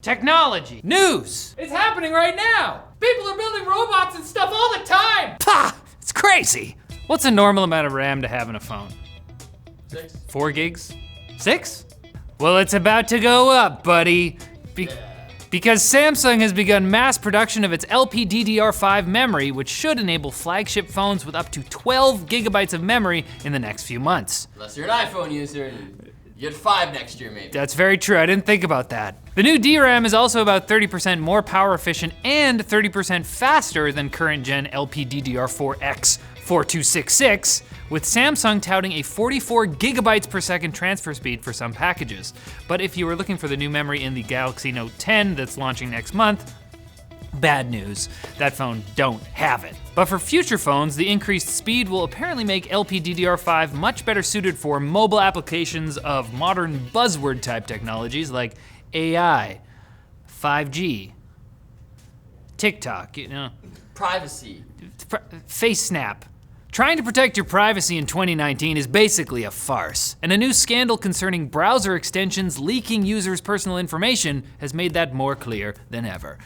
Technology. News. It's happening right now. People are building robots and stuff all the time. Pah! It's crazy. What's a normal amount of RAM to have in a phone? 6. 4 gigs? 6? Well, it's about to go up, buddy. Because Samsung has begun mass production of its LPDDR5 memory, which should enable flagship phones with up to 12 gigabytes of memory in the next few months. Unless you're an iPhone user, you get 5 next year maybe. That's very true, I didn't think about that. The new DRAM is also about 30% more power efficient and 30% faster than current gen LPDDR4X 4266, with Samsung touting a 44 gigabytes per second transfer speed for some packages. But if you were looking for the new memory in the Galaxy Note 10 that's launching next month, bad news, that phone don't have it. But for future phones, the increased speed will apparently make LPDDR5 much better suited for mobile applications of modern buzzword type technologies like AI, 5G, TikTok, Privacy. Face Snap. Trying to protect your privacy in 2019 is basically a farce, and a new scandal concerning browser extensions leaking users' personal information has made that more clear than ever.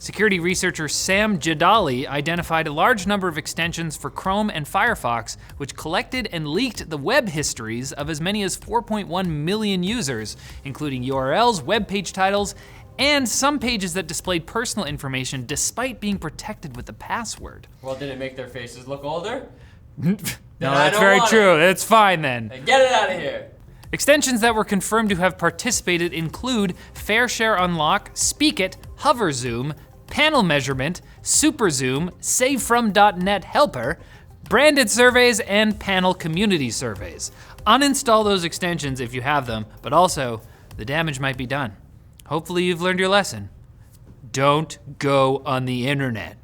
Security researcher Sam Jadali identified a large number of extensions for Chrome and Firefox, which collected and leaked the web histories of as many as 4.1 million users, including URLs, web page titles, and some pages that displayed personal information despite being protected with a password. Well, did it make their faces look older? No, that's very true. It's fine then. Get it out of here. Extensions that were confirmed to have participated include Fair Share Unlock, Speak It, Hover Zoom, Panel Measurement, Super Zoom, Save From.net Helper, Branded Surveys, and Panel Community Surveys. Uninstall those extensions if you have them, but also, the damage might be done. Hopefully you've learned your lesson. Don't go on the internet.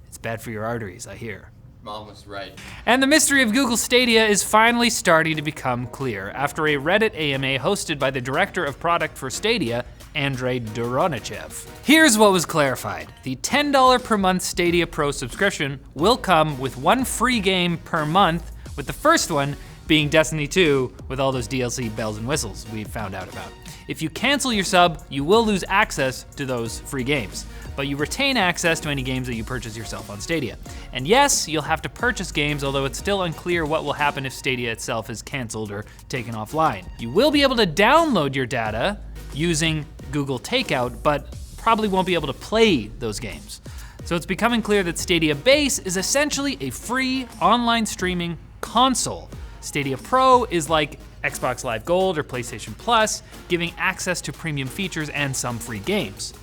It's bad for your arteries, I hear. Mom was right. And the mystery of Google Stadia is finally starting to become clear after a Reddit AMA hosted by the director of product for Stadia, Andrei Doronichev. Here's what was clarified. The $10 per month Stadia Pro subscription will come with 1 free game per month, with the first one being Destiny 2 with all those DLC bells and whistles we found out about. If you cancel your sub, you will lose access to those free games, but you retain access to any games that you purchase yourself on Stadia. And yes, you'll have to purchase games, although it's still unclear what will happen if Stadia itself is canceled or taken offline. You will be able to download your data using Google Takeout, but probably won't be able to play those games. So it's becoming clear that Stadia Base is essentially a free online streaming console. Stadia Pro is like Xbox Live Gold or PlayStation Plus, giving access to premium features and some free games.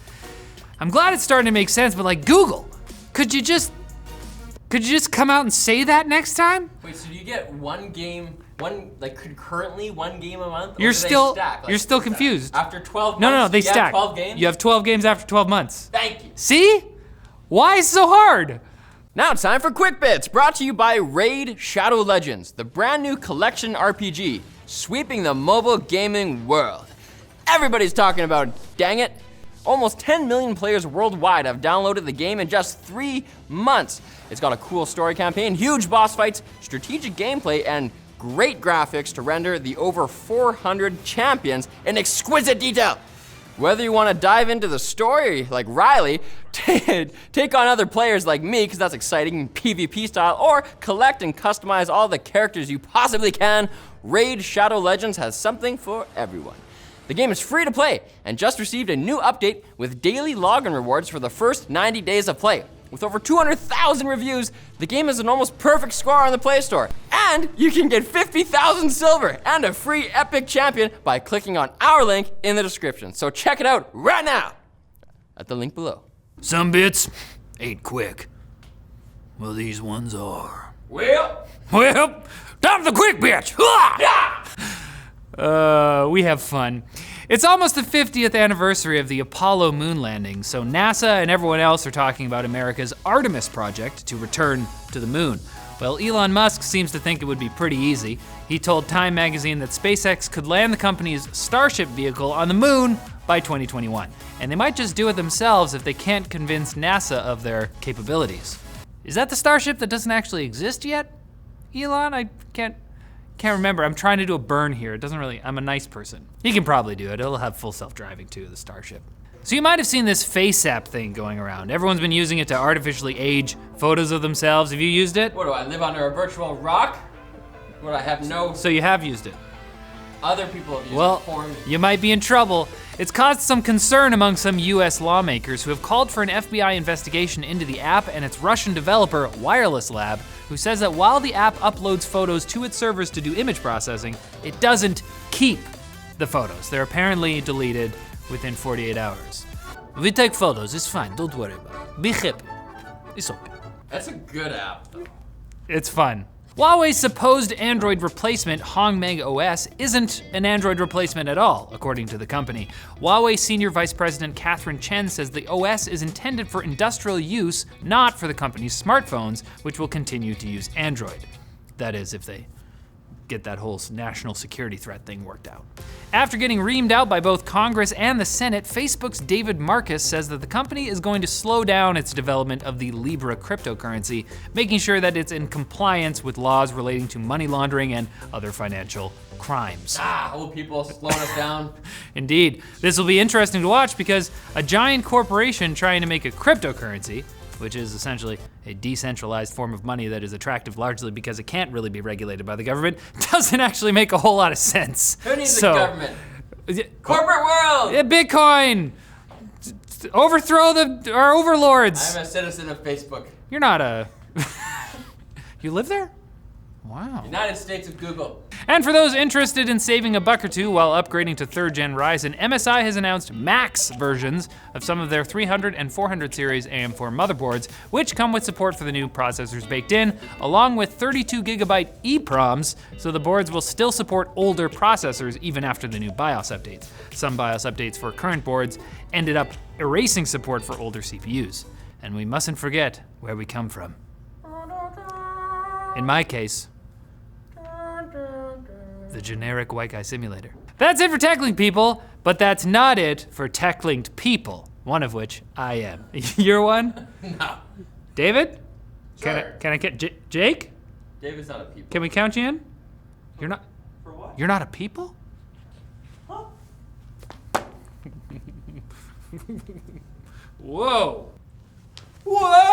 I'm glad it's starting to make sense, but like Google, could you just come out and say that next time? Wait, so do you get one game, concurrently one game a month? You're still confused. After 12 months, No, they stack. have 12 games? You have 12 games after 12 months. Thank you. See? Why is it so hard? Now it's time for Quick Bits, brought to you by Raid Shadow Legends, the brand new collection RPG, sweeping the mobile gaming world. Everybody's talking about, dang it. Almost 10 million players worldwide have downloaded the game in just 3 months. It's got a cool story campaign, huge boss fights, strategic gameplay, and great graphics to render the over 400 champions in exquisite detail. Whether you want to dive into the story like Riley, take on other players like me, because that's exciting PvP style, or collect and customize all the characters you possibly can, Raid Shadow Legends has something for everyone. The game is free to play and just received a new update with daily login rewards for the first 90 days of play. With over 200,000 reviews, the game has an almost perfect score on the Play Store. And you can get 50,000 silver and a free epic champion by clicking on our link in the description. So check it out right now at the link below. Some bits ain't quick. Well, these ones are. Well, time for the quick bits. We have fun. It's almost the 50th anniversary of the Apollo moon landing, so NASA and everyone else are talking about America's Artemis project to return to the moon. Well, Elon Musk seems to think it would be pretty easy. He told Time magazine that SpaceX could land the company's Starship vehicle on the moon by 2021. And they might just do it themselves if they can't convince NASA of their capabilities. Is that the Starship that doesn't actually exist yet, Elon? I can't remember. I'm trying to do a burn here. It doesn't really, I'm a nice person. He can probably do it. It'll have full self-driving too, the Starship. So you might have seen this face app thing going around. Everyone's been using it to artificially age photos of themselves. Have you used it? What do I live under a virtual rock? What, I have no... So you have used it. Other people have used Well, it for me. you might be in trouble. It's caused some concern among some US lawmakers who have called for an FBI investigation into the app and its Russian developer, Wireless Lab, who says that while the app uploads photos to its servers to do image processing, it doesn't keep the photos. They're apparently deleted within 48 hours. We take photos, it's fine, don't worry about it. Be happy, it's okay. That's a good app, though. It's fun. Huawei's supposed Android replacement, Hongmeng OS, isn't an Android replacement at all, according to the company. Huawei Senior Vice President Catherine Chen says the OS is intended for industrial use, not for the company's smartphones, which will continue to use Android. That is, if they get that whole national security threat thing worked out. After getting reamed out by both Congress and the Senate, Facebook's David Marcus says that the company is going to slow down its development of the Libra cryptocurrency, making sure that it's in compliance with laws relating to money laundering and other financial crimes. Old people slowing us down. Indeed, this will be interesting to watch because a giant corporation trying to make a cryptocurrency, which is essentially a decentralized form of money that is attractive largely because it can't really be regulated by the government, doesn't actually make a whole lot of sense. Who needs the government? Corporate world! Bitcoin! Overthrow our overlords! I'm a citizen of Facebook. You're not a... You live there? Wow. United States of Google. And for those interested in saving a buck or two while upgrading to 3rd gen Ryzen, MSI has announced Max versions of some of their 300 and 400 series AM4 motherboards, which come with support for the new processors baked in, along with 32GB EEPROMs, so the boards will still support older processors even after the new BIOS updates. Some BIOS updates for current boards ended up erasing support for older CPUs. And we mustn't forget where we come from. In my case, the generic white guy simulator. That's it for Techlinked, people, but that's not it for Techlinked people, one of which I am. You're one? No. David? Sure. Can I Jake? David's not a people. Can we count you in? You're not. For what? You're not a people? Huh? Whoa. What?